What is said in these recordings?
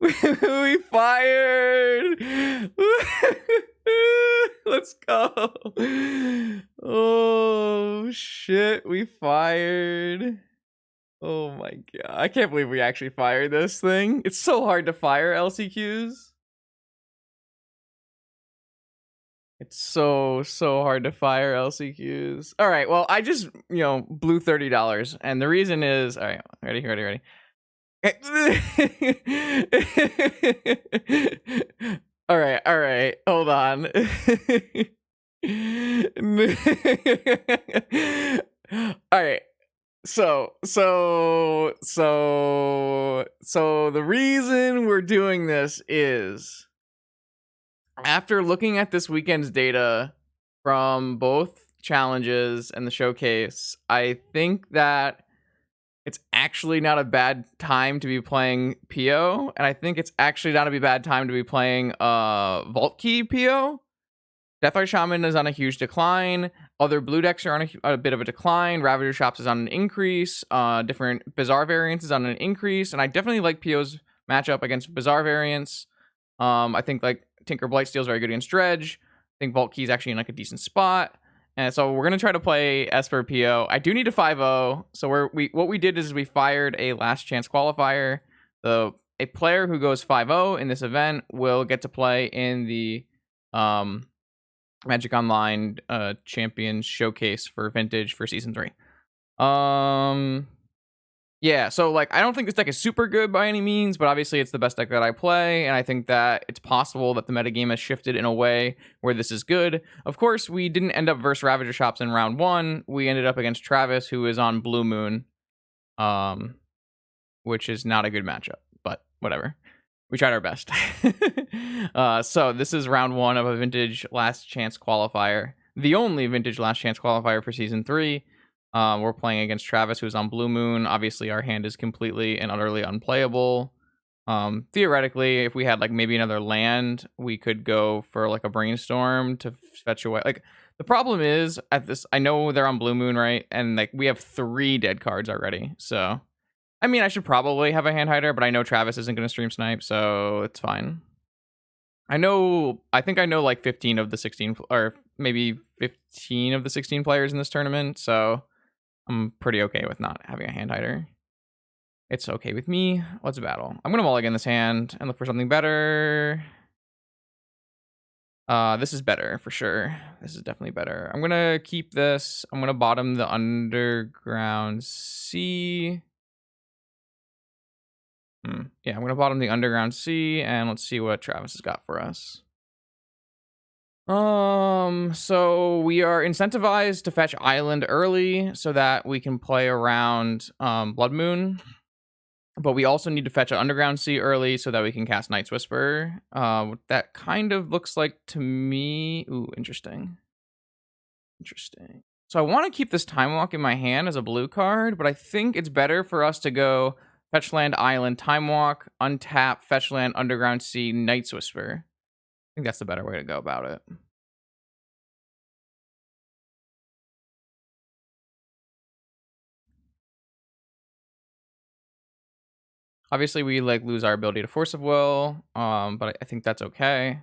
We fired. Let's go. Oh shit, we fired. Oh my god. I can't believe we actually fired this thing. It's so hard to fire LCQs. It's so hard to fire LCQs. All right, well, I just, blew $30, and the reason is, all right, ready. All right, hold on. All right. So the reason we're doing this is, after looking at this weekend's data from both challenges and the showcase, I think that it's actually not a bad time to be playing PO, and I think it's actually not a bad time to be playing Vault Key PO. Deathfire Shaman is on a huge decline. Other blue decks are on a bit of a decline. Ravager Shops is on an increase. Different Bizarre variants is on an increase, and I definitely like PO's matchup against Bizarre variants. I think like Tinker Blightsteel is very good against Dredge. I think Vault Key is actually in like a decent spot. And so we're gonna try to play Esper PO. I do need a 5-0. So what we did is we fired a last chance qualifier. A player who goes 5-0 in this event will get to play in the Magic Online Champions Showcase for Vintage for Season 3. Yeah, so like I don't think this deck is super good by any means, but obviously it's the best deck that I play, and I think that it's possible that the metagame has shifted in a way where this is good. Of course, we didn't end up versus Ravager Shops in round 1. We ended up against Travis, who is on Blue Moon, which is not a good matchup, but whatever. We tried our best. So this is round 1 of a Vintage Last Chance Qualifier. The only Vintage Last Chance Qualifier for Season 3. We're playing against Travis, who's on Blue Moon. Obviously, our hand is completely and utterly unplayable. Theoretically, if we had like maybe another land, we could go for like a Brainstorm to fetch away. Like the problem is at this, I know they're on Blue Moon, right? And like we have 3 dead cards already. So, I mean, I should probably have a hand hider, but I know Travis isn't going to stream snipe, so it's fine. I think I know like 15 of the 16, or maybe 15 of the 16 players in this tournament, so I'm pretty okay with not having a hand hider. It's okay with me. Let's battle. I'm gonna mulligan this hand and look for something better. This is better for sure. This is definitely better. I'm gonna keep this. I'm gonna bottom the Underground Sea. Yeah, I'm gonna bottom the Underground Sea, and let's see what Travis has got for us. So we are incentivized to fetch Island early so that we can play around Blood Moon. But we also need to fetch an Underground Sea early so that we can cast Night's Whisper. That kind of looks like to me... Ooh, interesting. So I want to keep this Time Walk in my hand as a blue card, but I think it's better for us to go fetch land, Island, Time Walk, untap, fetch land, Underground Sea, Night's Whisper. I think that's the better way to go about it. Obviously, we like lose our ability to Force of Will, but I think that's okay.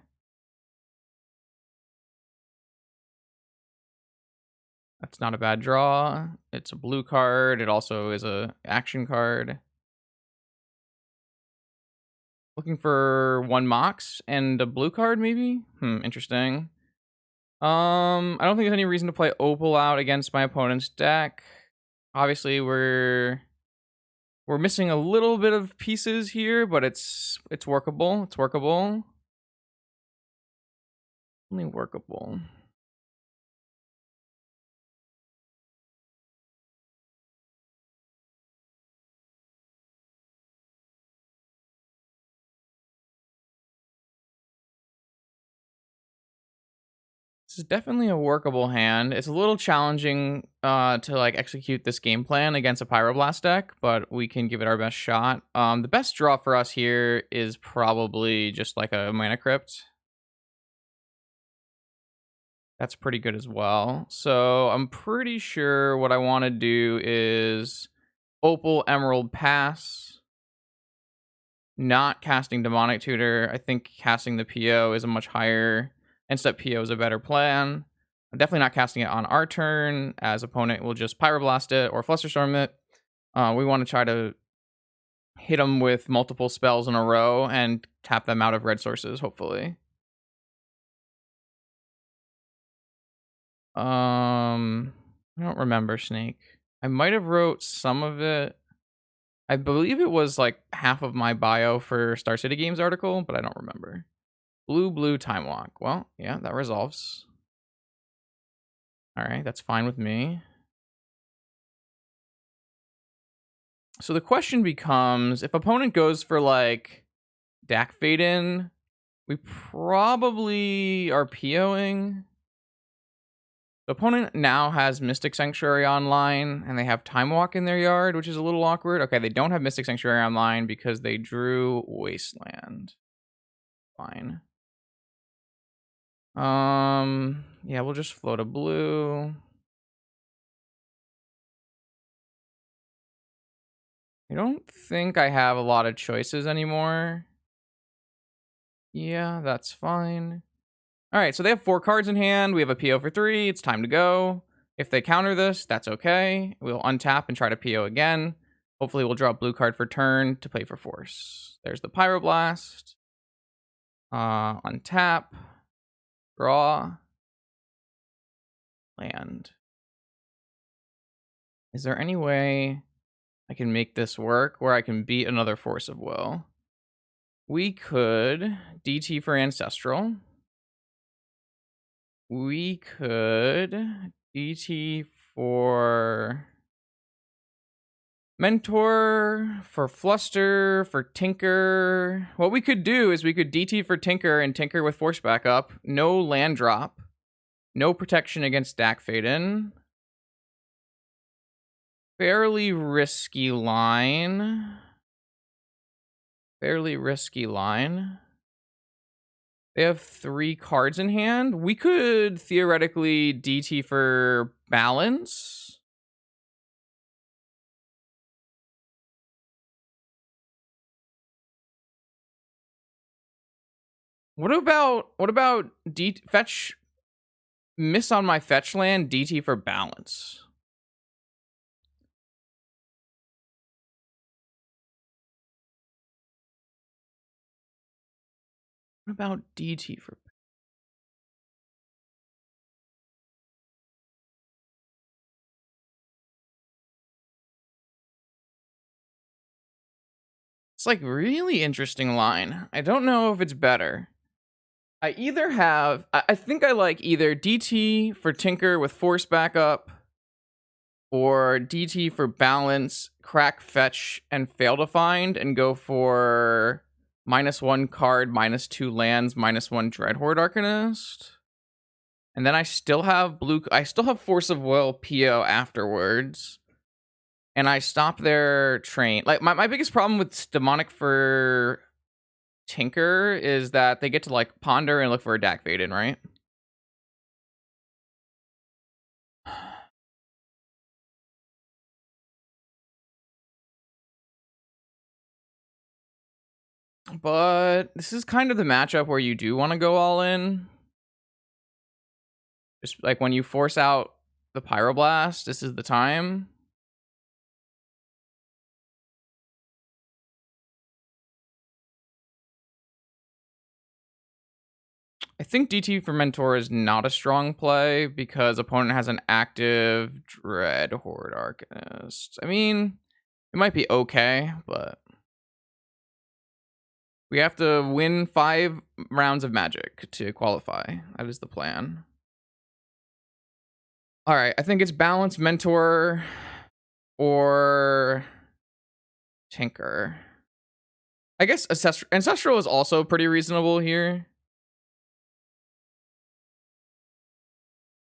That's not a bad draw. It's a blue card. It also is a action card. Looking for 1 Mox and a blue card, maybe? Interesting. I don't think there's any reason to play Opal out against my opponent's deck. Obviously, we're missing a little bit of pieces here, but it's workable. It's workable. Only workable. This is definitely a workable hand. It's a little challenging to like execute this game plan against a Pyroblast deck, but we can give it our best shot. The best draw for us here is probably just like a Mana Crypt. That's pretty good as well. So I'm pretty sure what I want to do is Opal, Emerald, pass. not casting Demonic Tutor. I think casting the PO is a much higher, End-step PO is a better plan. I'm definitely not casting it on our turn, as opponent will just Pyroblast it or Flusterstorm it. We want to try to hit them with multiple spells in a row and tap them out of red sources, hopefully. I don't remember Snake. I might have wrote some of it. I believe it was like half of my bio for Star City Games article, but I don't remember. Blue Time Walk. Well, yeah, that resolves. All right, that's fine with me. So the question becomes, if opponent goes for like Dak Fade in, we probably are POing. The opponent now has Mystic Sanctuary online, and they have Time Walk in their yard, which is a little awkward. Okay, they don't have Mystic Sanctuary online because they drew Wasteland. Fine. Yeah, we'll just float a blue. I don't think I have a lot of choices anymore. Yeah, that's fine. All right, so they have 4 cards in hand. We have a PO for 3. It's time to go. If they counter this, that's okay. We'll untap and try to PO again. Hopefully we'll draw a blue card for turn to play for force. There's the Pyroblast. Untap. Draw. Land. Is there any way I can make this work where I can beat another Force of Will? We could DT for Ancestral. We could DT for Mentor, for Fluster, for Tinker. What we could do is we could DT for Tinker and Tinker with Force backup. No land drop. No protection against Dak Faden. Fairly risky line. Fairly risky line. They have 3 cards in hand. We could theoretically DT for Balance. What about fetch, miss on my fetch land, DT for Balance? What about DT for? It's like really interesting line. I don't know if it's better. I either have, I think I like either DT for Tinker with Force backup, or DT for Balance, crack fetch, and fail to find, and go for -1 card, -2 lands, -1 Dreadhorde Arcanist. And then I still have Force of Will PO afterwards. And I stop their train. Like, my biggest problem with Demonic for Tinker is that they get to like ponder and look for a Dak Faden, right? But this is kind of the matchup where you do want to go all in. Just like when you force out the Pyroblast, this is the time. I think DT for Mentor is not a strong play because opponent has an active Dreadhorde Arcanist. I mean, it might be okay, but we have to win 5 rounds of Magic to qualify. That is the plan. All right, I think it's Balance, Mentor, or Tinker. I guess Ancestral is also pretty reasonable here.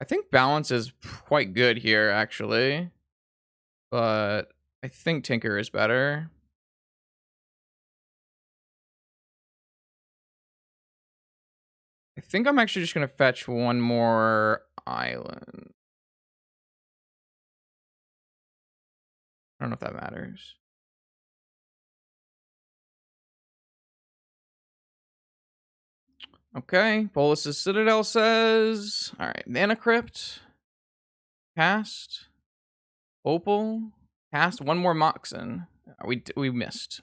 I think Balance is quite good here, actually. But I think Tinker is better. I think I'm actually just going to fetch one more island. I don't know if that matters. Okay, Bolus's Citadel says. All right, Mana Crypt. Cast. Opal. Cast one more Moxen. We missed.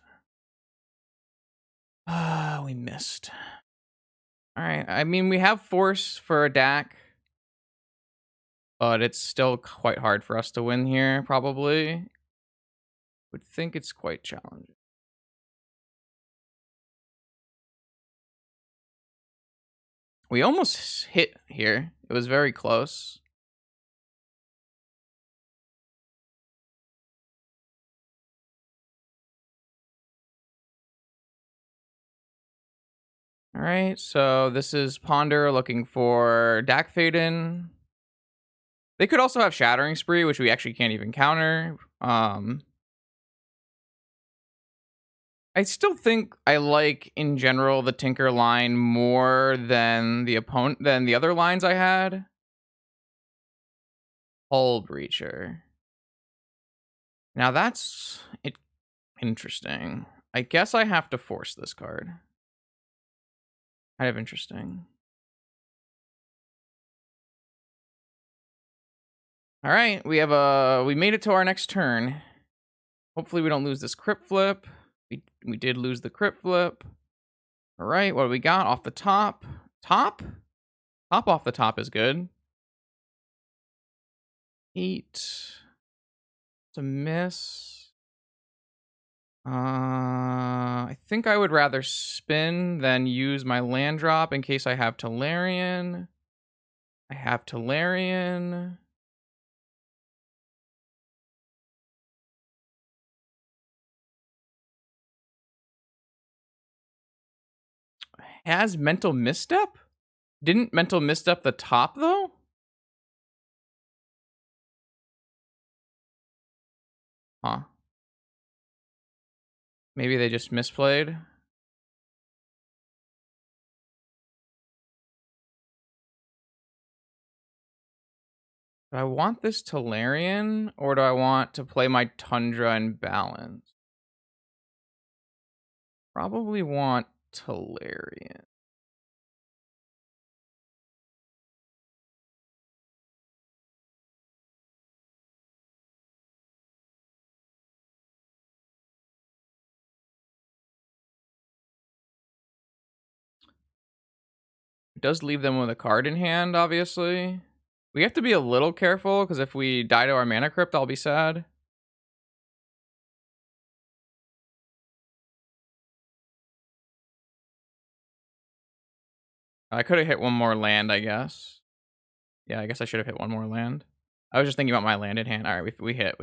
We missed. All right. I mean, we have Force for a DAC, but it's still quite hard for us to win here, probably. Would think it's quite challenging. We almost hit here. It was very close. All right, so this is Ponder looking for Dak Faden. They could also have Shattering Spree, which we actually can't even counter. I still think I like, in general, the Tinker line more than the other lines I had. Hull Breacher. Now that's interesting. I guess I have to force this card. Kind of interesting. All right, we made it to our next turn. Hopefully we don't lose this Crypt Flip. We did lose the Crypt Flip. All right, what do we got off the top? Top off the top is good. 8. It's a miss. I think I would rather spin than use my land drop in case I have Tolarian. I have Tolarian. Has Mental Misstep? Didn't Mental Misstep the top, though? Huh. Maybe they just misplayed. Do I want this Tolarian, or do I want to play my Tundra and balance? Probably want Tolarian. It does leave them with a card in hand, obviously. We have to be a little careful, because if we die to our Mana Crypt, I'll be sad. I could have hit one more land, I guess. Yeah, I guess I should have hit one more land. I was just thinking about my land in hand. All right, we hit.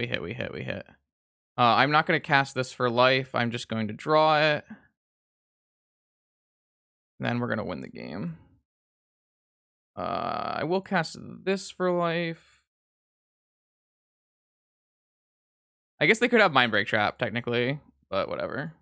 I'm not going to cast this for life. I'm just going to draw it. Then we're going to win the game. I will cast this for life. I guess they could have Mindbreak Trap, technically, but whatever.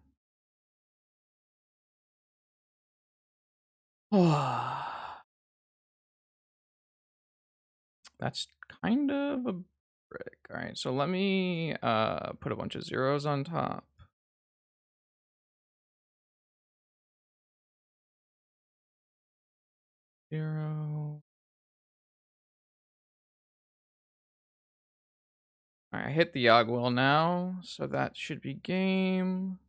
That's kind of a brick. All right, so let me put a bunch of zeros on top. Zero. All right, I hit the Yogwill now, so that should be game.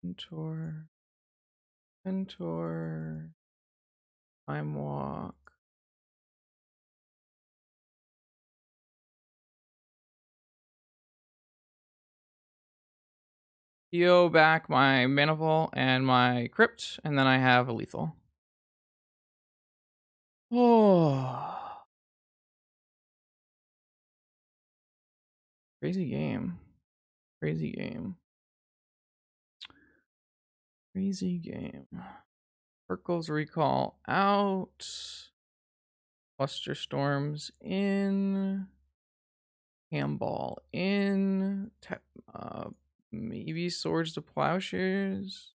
Mentor. Time walk. Heal back my Manifold and my Crypt, and then I have a lethal. Oh. Crazy game. Crazy game. Circles recall out. Cluster storms in. Handball in. Maybe swords to plowshares.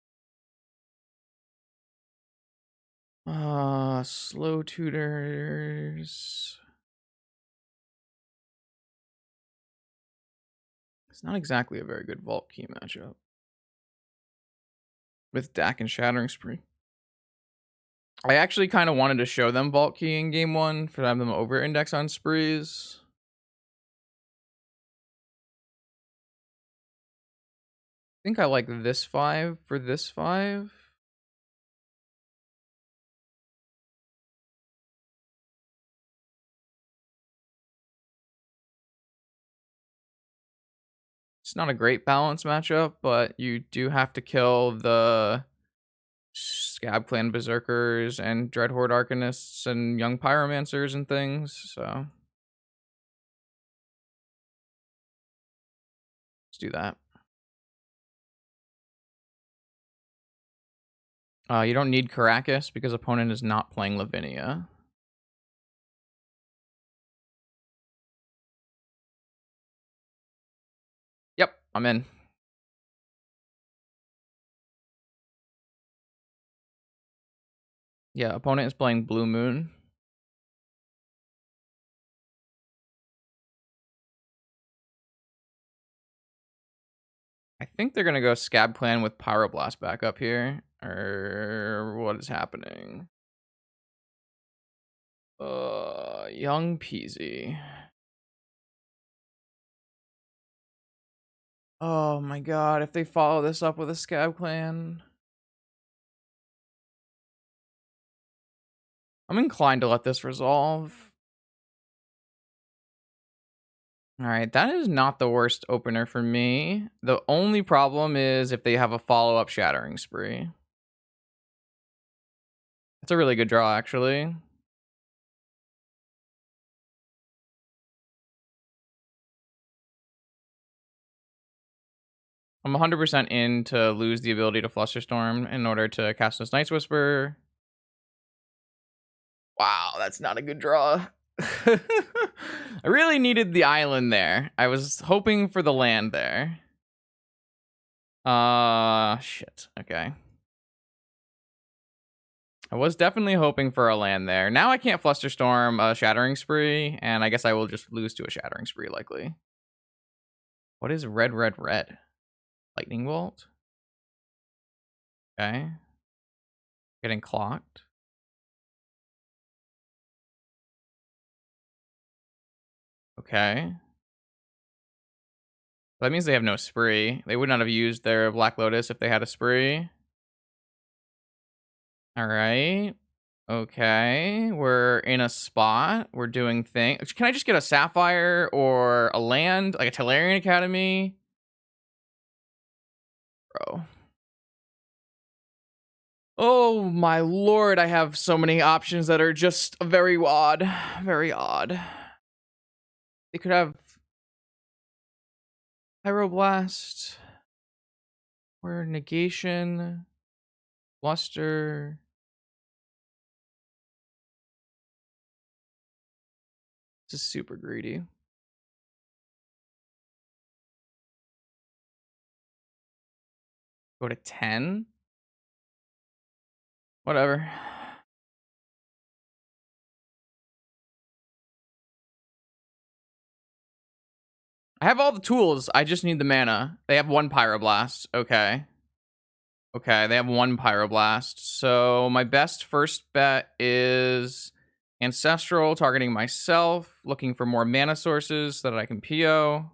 Slow tutors. It's not exactly a very good vault key matchup. With Dak and Shattering Spree. I actually kind of wanted to show them vault key in game 1 for them over index on sprees. I think I like this 5 for this 5. It's not a great balance matchup, but you do have to kill the Scab Clan Berserkers and Dreadhorde Arcanists and Young Pyromancers and things, so let's do that. You don't need Caracas because opponent is not playing Lavinia. Yep, I'm in. Yeah, opponent is playing Blue Moon. I think they're gonna go Scab Clan with Pyroblast back up here. Or what is happening? Young Peasy. Oh my god, if they follow this up with a Scab Clan. I'm inclined to let this resolve. Alright, that is not the worst opener for me. The only problem is if they have a follow-up Shattering Spree. That's a really good draw, actually. I'm 100% in to lose the ability to Flusterstorm in order to cast this Night's Whisper. Wow, that's not a good draw. I really needed the island there. I was hoping for the land there. Shit. Okay. I was definitely hoping for a land there. Now I can't Flusterstorm a Shattering Spree, and I guess I will just lose to a Shattering Spree, likely. What is red, red, red? Lightning Bolt? Okay. Getting clocked. Okay. That means they have no spree. They would not have used their Black Lotus if they had a spree. All right. Okay. We're in a spot. We're doing things. Can I just get a Sapphire or a land? Like a Tellurian Academy? Bro. Oh my lord. I have so many options that are just very odd. Very odd. They could have Pyroblast. Or Negation. Bluster. This is super greedy. Go to 10. Whatever. I have all the tools. I just need the mana. They have 1 Pyroblast. Okay. Okay, they have 1 Pyroblast. So my best first bet is Ancestral, targeting myself, looking for more mana sources so that I can PO.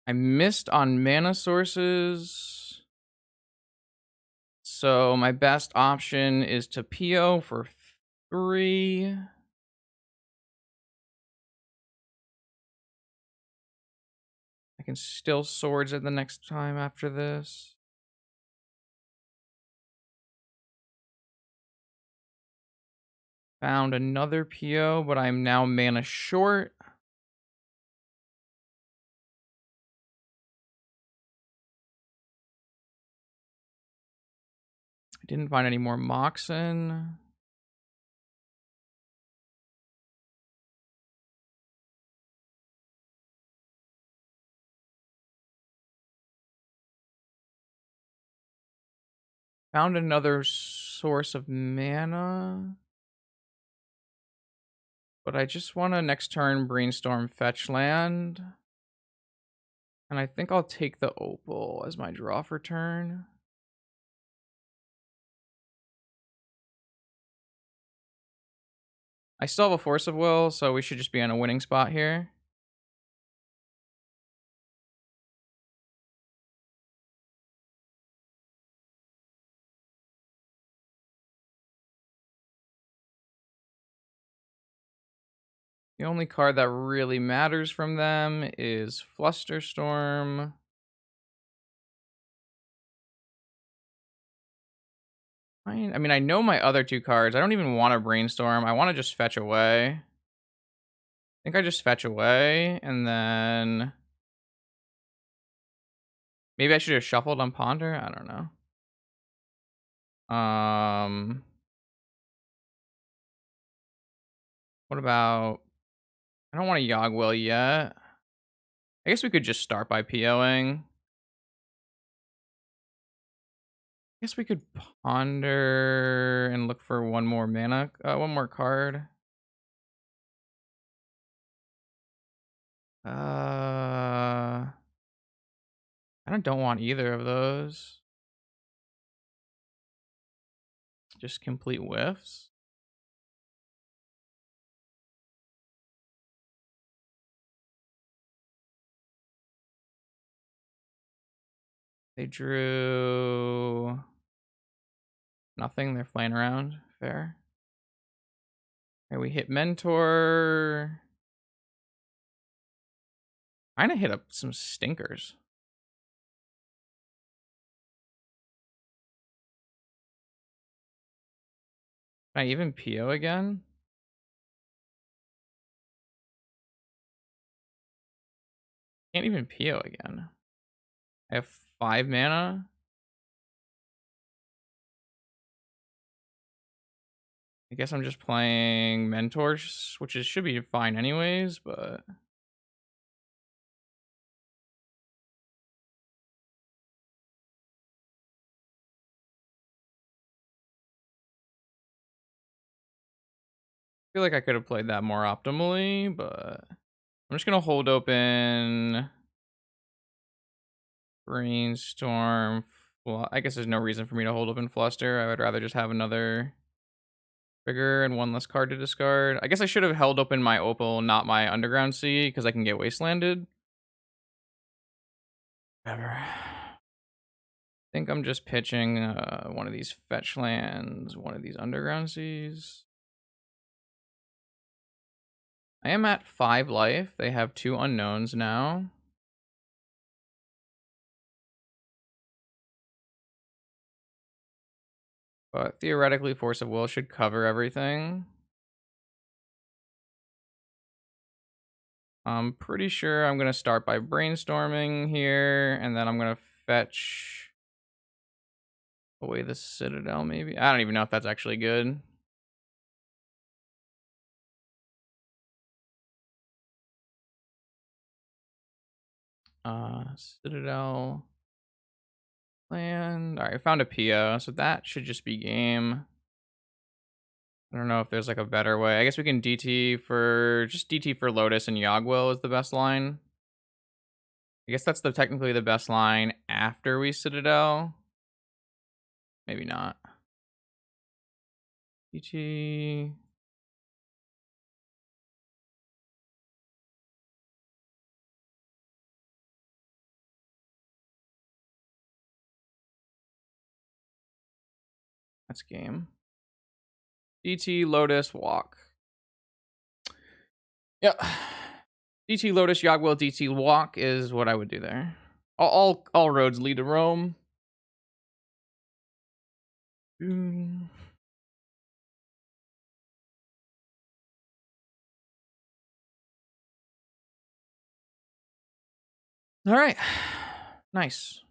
I missed on mana sources. So my best option is to PO for 3. I can still swords it the next time after this. Found another PO, but I'm now mana short. I didn't find any more Moxen. Found another source of mana. But I just want to next turn brainstorm fetch land. And I think I'll take the opal as my draw for turn. I still have a force of will, so we should just be in a winning spot here. The only card that really matters from them is Flusterstorm. I mean, I know my other two cards. I don't even want to brainstorm. I want to just fetch away. I think I just fetch away, and then maybe I should have shuffled on Ponder. I don't know. What about? I don't want to Yogwill yet. I guess we could just start by POing. I guess we could Ponder and look for one more mana, one more card. I don't want either of those. Just complete whiffs. They drew nothing. They're playing around. Fair. Okay, we hit Mentor. Kind of hit up some stinkers. Can I even PO again? Can't even PO again. I have 5 mana. I guess I'm just playing Mentors, which should be fine anyways, but I feel like I could have played that more optimally, but I'm just gonna hold open Brainstorm. Well, I guess there's no reason for me to hold open Fluster. I would rather just have another trigger and one less card to discard. I guess I should have held open my Opal, not my Underground Sea, because I can get Wastelanded. Whatever. I think I'm just pitching one of these fetch lands, one of these Underground Seas. I am at 5 life. They have 2 unknowns now. But theoretically, Force of Will should cover everything. I'm pretty sure I'm going to start by brainstorming here, and then I'm going to fetch away the Citadel, maybe? I don't even know if that's actually good. Citadel. Land. Alright, I found a PO, so that should just be game. I don't know if there's like a better way. I guess we can DT for Lotus, and Yogwill is the best line. I guess that's technically the best line after we Citadel. Maybe not. DT. That's game. DT, Lotus, walk. Yep. DT Lotus, Yogwell, DT Walk is what I would do there. All roads lead to Rome. All right. Nice.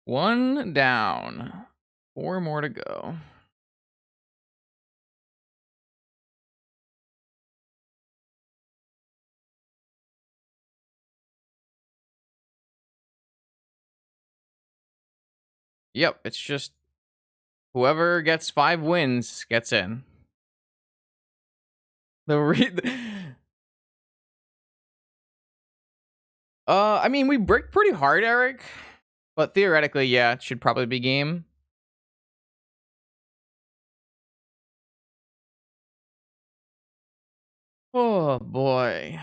One down. 4 more to go. Yep, it's just whoever gets 5 wins gets in. I mean, we bricked pretty hard, Eric. But theoretically, yeah, it should probably be game. Oh, boy.